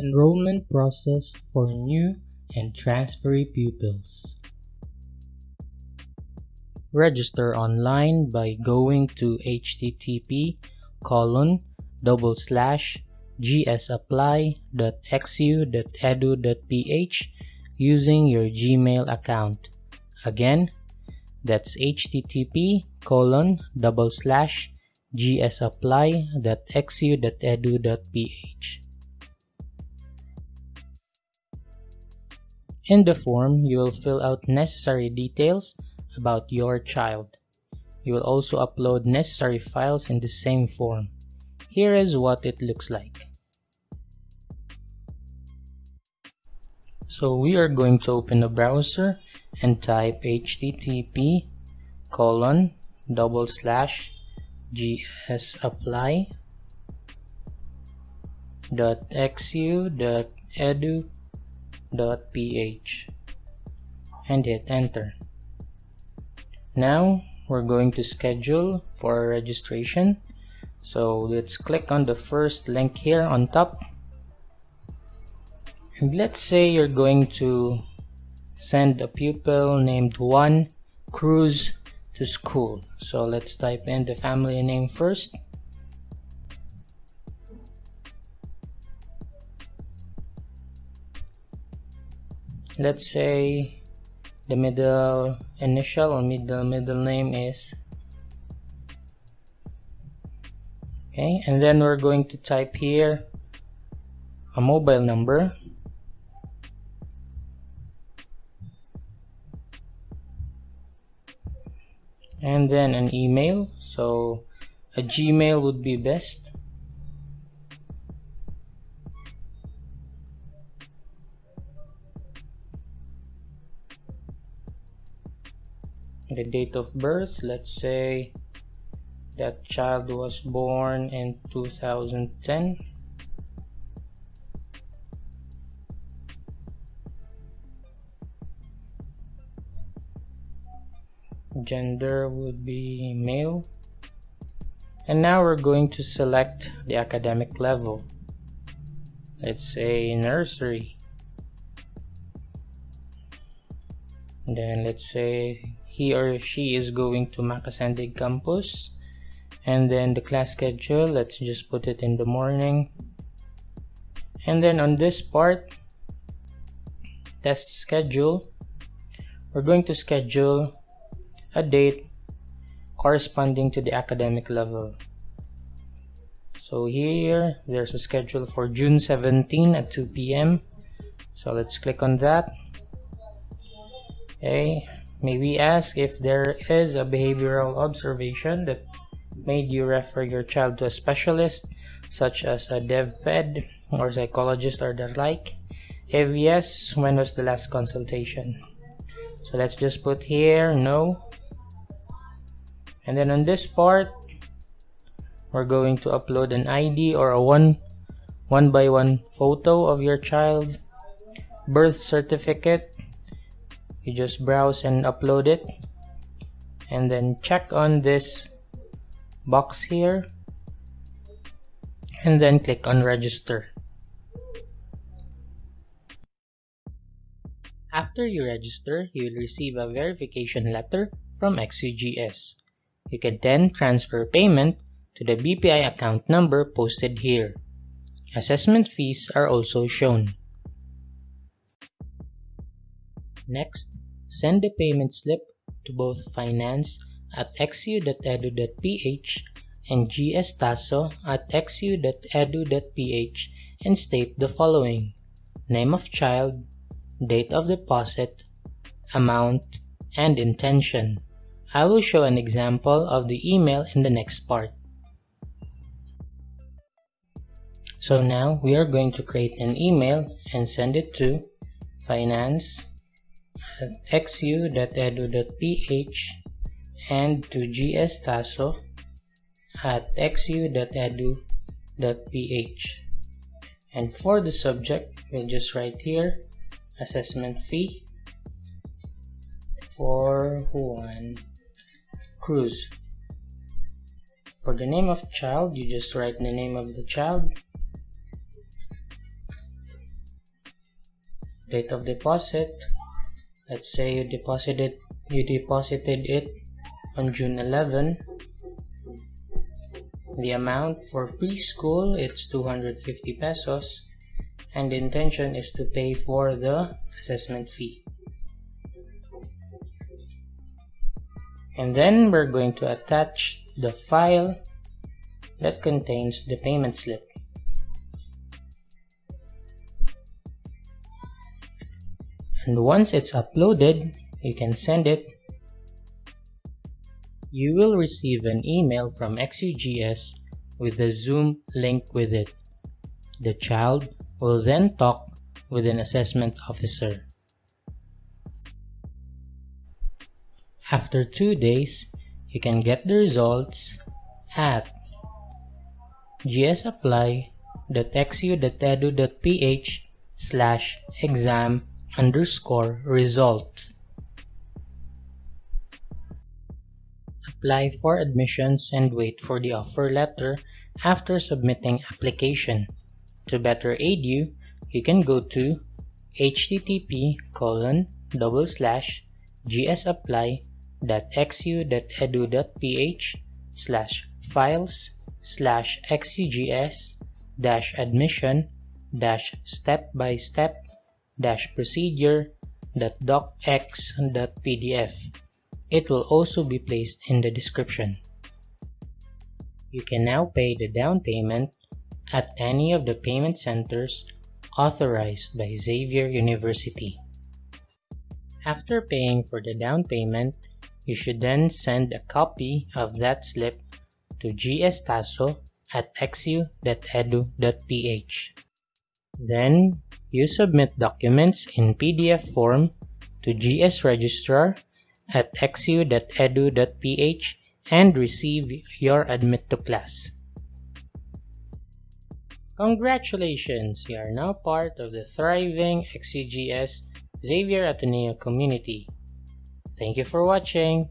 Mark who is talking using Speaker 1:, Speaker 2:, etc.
Speaker 1: Enrollment process for new and transferee pupils. Register online by going to http://gsapply.xu.edu.ph using your Gmail account. Again, that's http://gsapply.xu.edu.ph. In the form, you will fill out necessary details about your child. You will also upload necessary files in the same form. Here is what it looks like. So we are going to open a browser and type http://gsapply.xu.edu.ph and hit enter. Now we're going to schedule for registration. So let's click on the first link here on top. And let's say you're going to send a pupil named Juan Cruz to school. So let's type in the family name first. Let's say the middle initial or middle name is, okay, and then we're going to type here a mobile number, and then an email. So a Gmail would be best. The date of birth, let's say that child was born in 2010. Gender would be male. And now we're going to select the academic level. Let's say nursery. And then let's say he or she is going to Macasandig campus. And then the class schedule, let's just put it in the morning. And then on this part, test schedule, we're going to schedule a date corresponding to the academic level. So here there's a schedule for June 17 at 2 p.m. So let's click on that. Okay, may we ask if there is a behavioral observation that made you refer your child to a specialist such as a DevPed or psychologist or the like? If yes, when was the last consultation? So let's just put here no. And then on this part, we're going to upload an ID or a one by one photo of your child. Birth certificate, you just browse and upload it, and then check on this box here and then click on register. After you register, you will receive a verification letter from XUGS. You can then transfer payment to the BPI account number posted here. Assessment fees are also shown. Next, send the payment slip to both finance@xu.edu.ph and gstaso@xu.edu.ph and state the following: name of child, date of deposit, amount, and intention. I will show an example of the email in the next part. So now we are going to create an email and send it to finance@xu.edu.ph and to gstaso@xu.edu.ph. And for the subject, we'll just write here assessment fee for Juan Cruz. For the name of child, you just write the name of the child. Date of deposit. Let's say you deposited it on June 11. The amount for preschool, it's 250 pesos, and the intention is to pay for the assessment fee. And then we're going to attach the file that contains the payment slip. And once it's uploaded, you can send it. You will receive an email from XUGS with the Zoom link with it. The child will then talk with an assessment officer. After 2 days, you can get the results at gsapply.edu.ph/exam_result. Apply for admissions and wait for the offer letter after submitting application. To better aid you, you can go to http://gs-apply.xugs-files/xugs-step-by-step-procedure.docx.pdf. It will also be placed in the description. You can now pay the down payment at any of the payment centers authorized by Xavier University. After paying for the down payment, you should then send a copy of that slip to gstaso@xu.edu.ph. Then, you submit documents in PDF form to XUGS Registrar at xu.edu.ph and receive your admit to class. Congratulations! You are now part of the thriving XUGS Xavier Ateneo community. Thank you for watching.